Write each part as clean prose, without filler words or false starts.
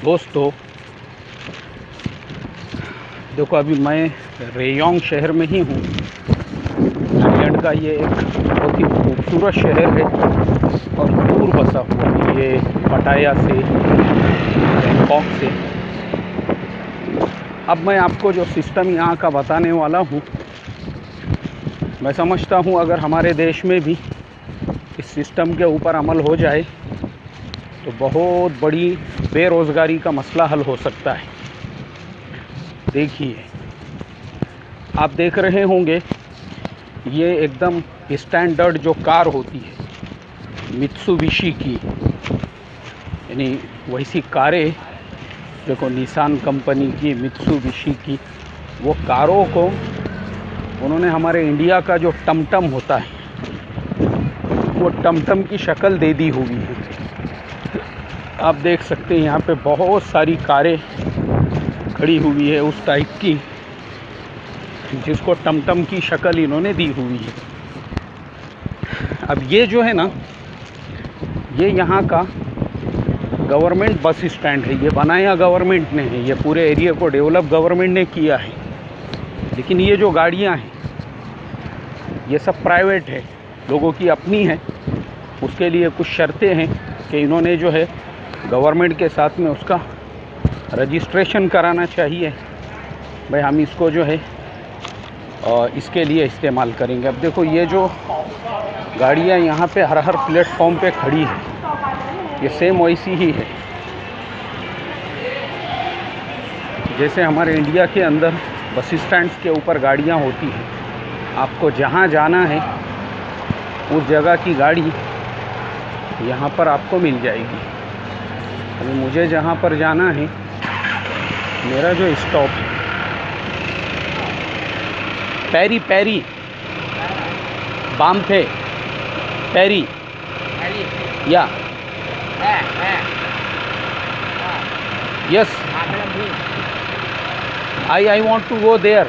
दोस्तों देखो, अभी मैं रेयोंग शहर में ही हूँ। थाईलैंड का ये एक बहुत ही खूबसूरत शहर है और दूर बसा हुआ है ये पटाया से, बैंकॉक से। अब मैं आपको जो सिस्टम यहाँ का बताने वाला हूँ, मैं समझता हूँ अगर हमारे देश में भी इस सिस्टम के ऊपर अमल हो जाए तो बहुत बड़ी बेरोज़गारी का मसला हल हो सकता है। देखिए, आप देख रहे होंगे ये एकदम स्टैंडर्ड जो कार होती है मित्सुबिशी की, यानी वैसी कारें, देखो निसान कंपनी की, मित्सुबिशी की, वो कारों को उन्होंने हमारे इंडिया का जो टमटम होता है वो टमटम की शक्ल दे दी हुई है। आप देख सकते हैं यहाँ पे बहुत सारी कारें खड़ी हुई है उस टाइप की जिसको टमटम की शक्ल इन्होंने दी हुई है। अब ये जो है ना, ये यहाँ का गवर्नमेंट बस स्टैंड है। ये बनाया गवर्नमेंट ने है, ये पूरे एरिया को डेवलप गवर्नमेंट ने किया है। लेकिन ये जो गाड़ियाँ हैं ये सब प्राइवेट है, लोगों की अपनी है। उसके लिए कुछ शर्तें हैं कि इन्होंने जो है गवर्नमेंट के साथ में उसका रजिस्ट्रेशन कराना चाहिए। भाई हम इसको जो है और इसके लिए इस्तेमाल करेंगे। अब देखो, ये जो गाड़ियाँ यहाँ पे हर प्लेटफॉर्म पे खड़ी है, ये सेम वैसी ही है जैसे हमारे इंडिया के अंदर बस स्टैंड्स के ऊपर गाड़ियाँ होती हैं। आपको जहाँ जाना है उस जगह की गाड़ी यहाँ पर आपको मिल जाएगी। अभी मुझे जहाँ पर जाना है, मेरा जो स्टॉप है पेरी बाम्फे पेरी या yes, I want to go there.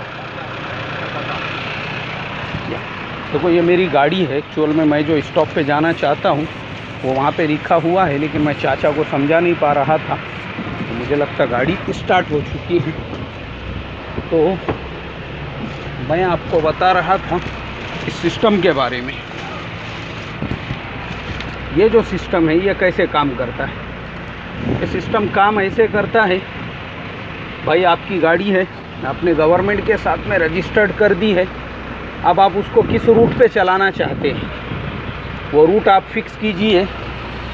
देखो, ये मेरी गाड़ी है। एक्चुअल में मैं जो स्टॉप पे जाना चाहता हूँ वो वहाँ पे लिखा हुआ है, लेकिन मैं चाचा को समझा नहीं पा रहा था। तो मुझे लगता गाड़ी स्टार्ट हो चुकी है। तो मैं आपको बता रहा था इस सिस्टम के बारे में। ये जो सिस्टम है ये कैसे काम करता है। ये सिस्टम काम ऐसे करता है, भाई आपकी गाड़ी है, आपने गवर्नमेंट के साथ में रजिस्टर्ड कर दी है। अब आप उसको किस रूट पे चलाना चाहते हैं वो रूट आप फिक्स कीजिए।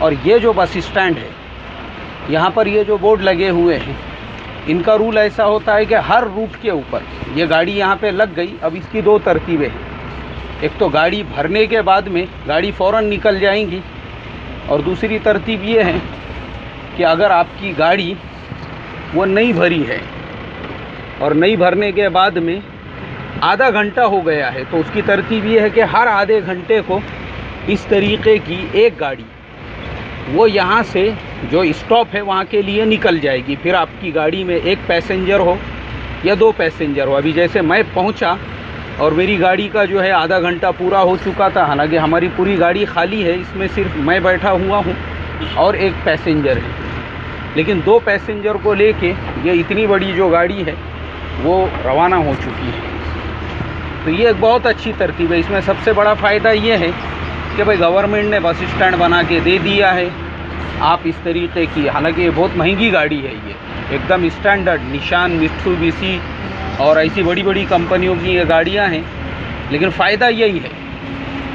और ये जो बस स्टैंड है, यहाँ पर ये जो बोर्ड लगे हुए हैं, इनका रूल ऐसा होता है कि हर रूट के ऊपर ये गाड़ी यहाँ पे लग गई। अब इसकी दो तरतीबें हैं। एक तो गाड़ी भरने के बाद में गाड़ी फ़ौरन निकल जाएंगी, और दूसरी तरतीब ये है कि अगर आपकी गाड़ी वो नहीं भरी है और नहीं भरने के बाद में आधा घंटा हो गया है, तो उसकी तरतीब ये है कि हर आधे घंटे को इस तरीके की एक गाड़ी वो यहाँ से जो स्टॉप है वहाँ के लिए निकल जाएगी। फिर आपकी गाड़ी में एक पैसेंजर हो या दो पैसेंजर हो। अभी जैसे मैं पहुँचा और मेरी गाड़ी का जो है आधा घंटा पूरा हो चुका था, हालांकि हमारी पूरी गाड़ी खाली है, इसमें सिर्फ मैं बैठा हुआ हूँ और एक पैसेंजर है। लेकिन दो पैसेंजर को लेके ये इतनी बड़ी जो गाड़ी है वो रवाना हो चुकी है। तो ये एक बहुत अच्छी तरतीब है। इसमें सबसे बड़ा फ़ायदा ये है कि भाई गवर्नमेंट ने बस स्टैंड बना के दे दिया है। आप इस तरीके की, हालांकि ये बहुत महंगी गाड़ी है, ये एकदम स्टैंडर्ड निशान, मित्सुबिशी और ऐसी बड़ी बड़ी कंपनियों की ये गाड़ियाँ हैं। लेकिन फ़ायदा यही है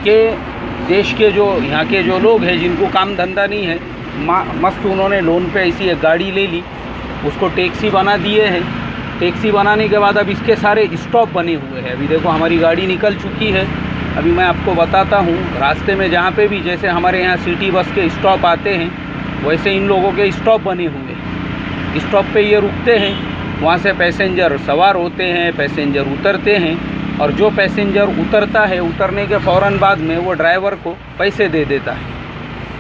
कि देश के जो यहाँ के जो लोग हैं जिनको काम धंधा नहीं है, मस्त उन्होंने लोन पे ऐसी एक गाड़ी ले ली, उसको टैक्सी बना दिए हैं। टैक्सी बनाने के बाद अब इसके सारे स्टॉप बने हुए हैं। अभी देखो हमारी गाड़ी निकल चुकी है। अभी मैं आपको बताता हूँ, रास्ते में जहाँ पे भी जैसे हमारे यहाँ सिटी बस के स्टॉप आते हैं, वैसे इन लोगों के स्टॉप बने हुए हैं। स्टॉप पे ये रुकते हैं, वहाँ से पैसेंजर सवार होते हैं, पैसेंजर उतरते हैं, और जो पैसेंजर उतरता है उतरने के फ़ौरन बाद में वो ड्राइवर को पैसे दे देता है।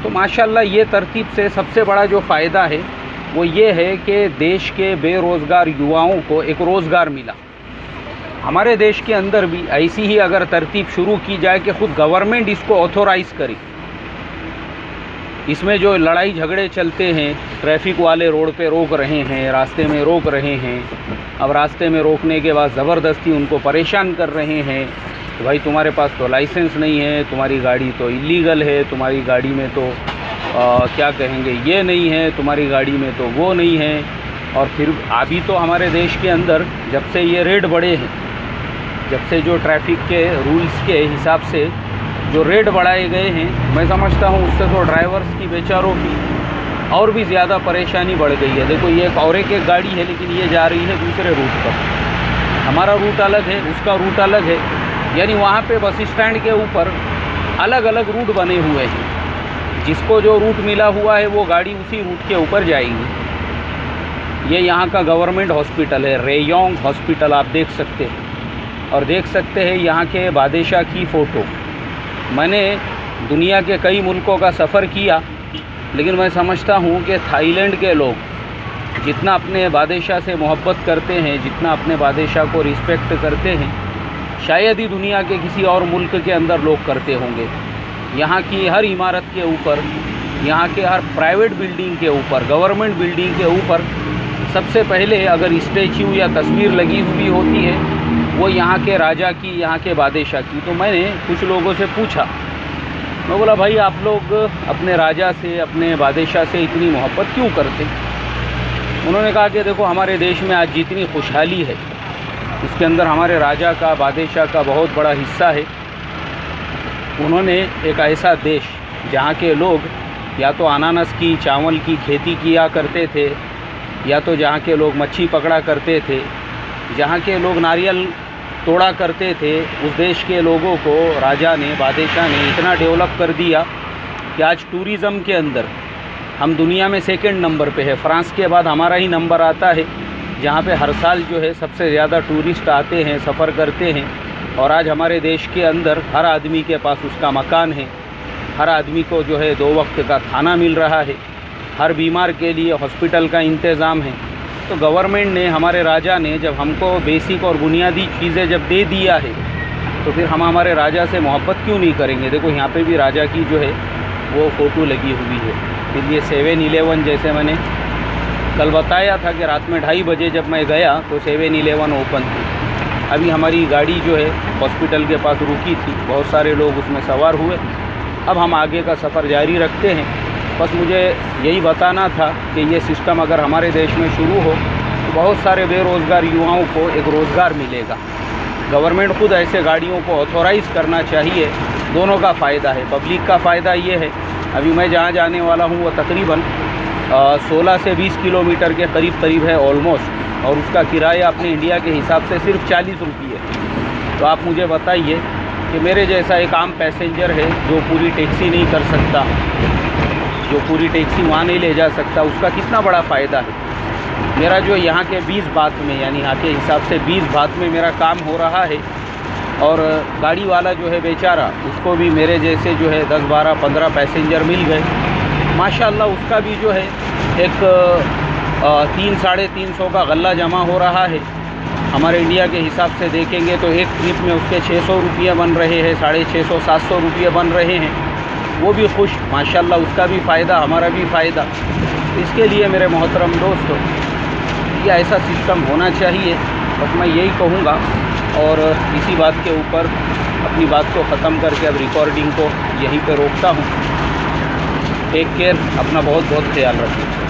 तो माशाल्लाह ये तरतीब से सबसे बड़ा जो फ़ायदा है वो ये है कि देश के बेरोज़गार युवाओं को एक रोज़गार मिला। हमारे देश के अंदर भी ऐसी ही अगर तरतीब शुरू की जाए कि ख़ुद गवर्नमेंट इसको ऑथोराइज़ करे, इसमें जो लड़ाई झगड़े चलते हैं, ट्रैफिक वाले रोड पे रोक रहे हैं, रास्ते में रोक रहे हैं। अब रास्ते में रोकने के बाद ज़बरदस्ती उनको परेशान कर रहे हैं कि भाई तुम्हारे पास तो लाइसेंस नहीं है, तुम्हारी गाड़ी तो इलीगल है, तुम्हारी गाड़ी में तो क्या कहेंगे ये नहीं है, तुम्हारी गाड़ी में तो वो नहीं है। और फिर अभी तो हमारे देश के अंदर जब से ये रेट बढ़े हैं, जब से जो ट्रैफिक के रूल्स के हिसाब से जो रेट बढ़ाए गए हैं, मैं समझता हूँ उससे तो ड्राइवर्स की बेचारों की और भी ज़्यादा परेशानी बढ़ गई है। देखो ये और एक गाड़ी है, लेकिन ये जा रही है दूसरे रूट पर, हमारा रूट अलग है, उसका रूट अलग है। यानी वहाँ पे बस स्टैंड के ऊपर अलग अलग रूट बने हुए हैं, जिसको जो रूट मिला हुआ है वो गाड़ी उसी रूट के ऊपर जाएगी। ये यहाँ का गवर्नमेंट हॉस्पिटल है, रेयोंग हॉस्पिटल, आप देख सकते हैं। और देख सकते हैं यहाँ के बादशाह की फ़ोटो। मैंने दुनिया के कई मुल्कों का सफ़र किया, लेकिन मैं समझता हूँ कि थाईलैंड के लोग जितना अपने बादशाह से मोहब्बत करते हैं, जितना अपने बादशाह को रिस्पेक्ट करते हैं, शायद ही दुनिया के किसी और मुल्क के अंदर लोग करते होंगे। यहाँ की हर इमारत के ऊपर, यहाँ के हर प्राइवेट बिल्डिंग के ऊपर, गवर्नमेंट बिल्डिंग के ऊपर सबसे पहले अगर स्टैच्यू या तस्वीर लगी हुई होती है वो यहाँ के राजा की, यहाँ के बादशाह की। तो मैंने कुछ लोगों से पूछा, मैं बोला भाई आप लोग अपने राजा से, अपने बादशाह से इतनी मोहब्बत क्यों करते? उन्होंने कहा कि देखो हमारे देश में आज जितनी खुशहाली है उसके अंदर हमारे राजा का, बादशाह का बहुत बड़ा हिस्सा है। उन्होंने एक ऐसा देश जहाँ के लोग या तो अनानास की, चावल की खेती किया करते थे, या तो जहाँ के लोग मच्छी पकड़ा करते थे, जहाँ के लोग नारियल तोड़ा करते थे, उस देश के लोगों को राजा ने, बादशाह ने इतना डेवलप कर दिया कि आज टूरिज़म के अंदर हम दुनिया में सेकंड नंबर पे है। फ्रांस के बाद हमारा ही नंबर आता है, जहाँ पे हर साल जो है सबसे ज़्यादा टूरिस्ट आते हैं, सफ़र करते हैं। और आज हमारे देश के अंदर हर आदमी के पास उसका मकान है, हर आदमी को जो है 2 वक्त का खाना मिल रहा है, हर बीमार के लिए हॉस्पिटल का इंतज़ाम है। तो गवर्नमेंट ने, हमारे राजा ने जब हमको बेसिक और बुनियादी चीज़ें जब दे दिया है, तो फिर हम हमारे राजा से मोहब्बत क्यों नहीं करेंगे? देखो यहाँ पे भी राजा की जो है वो फ़ोटो लगी हुई है। फिर ये 7-Eleven, जैसे मैंने कल बताया था कि रात में 2:30 बजे जब मैं गया तो 7-Eleven ओपन थी। अभी हमारी गाड़ी जो है हॉस्पिटल के पास रुकी थी, बहुत सारे लोग उसमें सवार हुए। अब हम आगे का सफ़र जारी रखते हैं। बस मुझे यही बताना था कि ये सिस्टम अगर हमारे देश में शुरू हो तो बहुत सारे बेरोज़गार युवाओं को एक रोज़गार मिलेगा। गवर्नमेंट खुद ऐसे गाड़ियों को ऑथोराइज़ करना चाहिए, दोनों का फ़ायदा है। पब्लिक का फ़ायदा ये है, अभी मैं जहाँ जाने वाला हूँ वो तकरीबन 16 से 20 किलोमीटर के करीब है ऑलमोस्ट, और उसका किराया अपने इंडिया के हिसाब से सिर्फ 40 रुपये है। तो आप मुझे बताइए कि मेरे जैसा एक आम पैसेंजर है जो पूरी टैक्सी नहीं कर सकता, जो पूरी टैक्सी वहाँ नहीं ले जा सकता, उसका कितना बड़ा फ़ायदा है। मेरा जो यहाँ के 20 बात में, यानी यहाँ के हिसाब से 20 बात में मेरा काम हो रहा है, और गाड़ी वाला जो है बेचारा, उसको भी मेरे जैसे जो है 10, 12, 15 पैसेंजर मिल गए। माशाल्लाह उसका भी जो है एक 300-350 का गल्ला जमा हो रहा है। हमारे इंडिया के हिसाब से देखेंगे तो एक ट्रिप में उसके 600 रुपये बन रहे हैं, 650-700 रुपये बन रहे हैं। वो भी खुश, माशाल्लाह उसका भी फ़ायदा, हमारा भी फ़ायदा। इसके लिए मेरे मोहतरम दोस्तों, ये ऐसा सिस्टम होना चाहिए, बस मैं यही कहूँगा। और इसी बात के ऊपर अपनी बात को ख़त्म करके अब रिकॉर्डिंग को यहीं पर रोकता हूँ। टेक केयर, अपना बहुत बहुत ख्याल रखिए।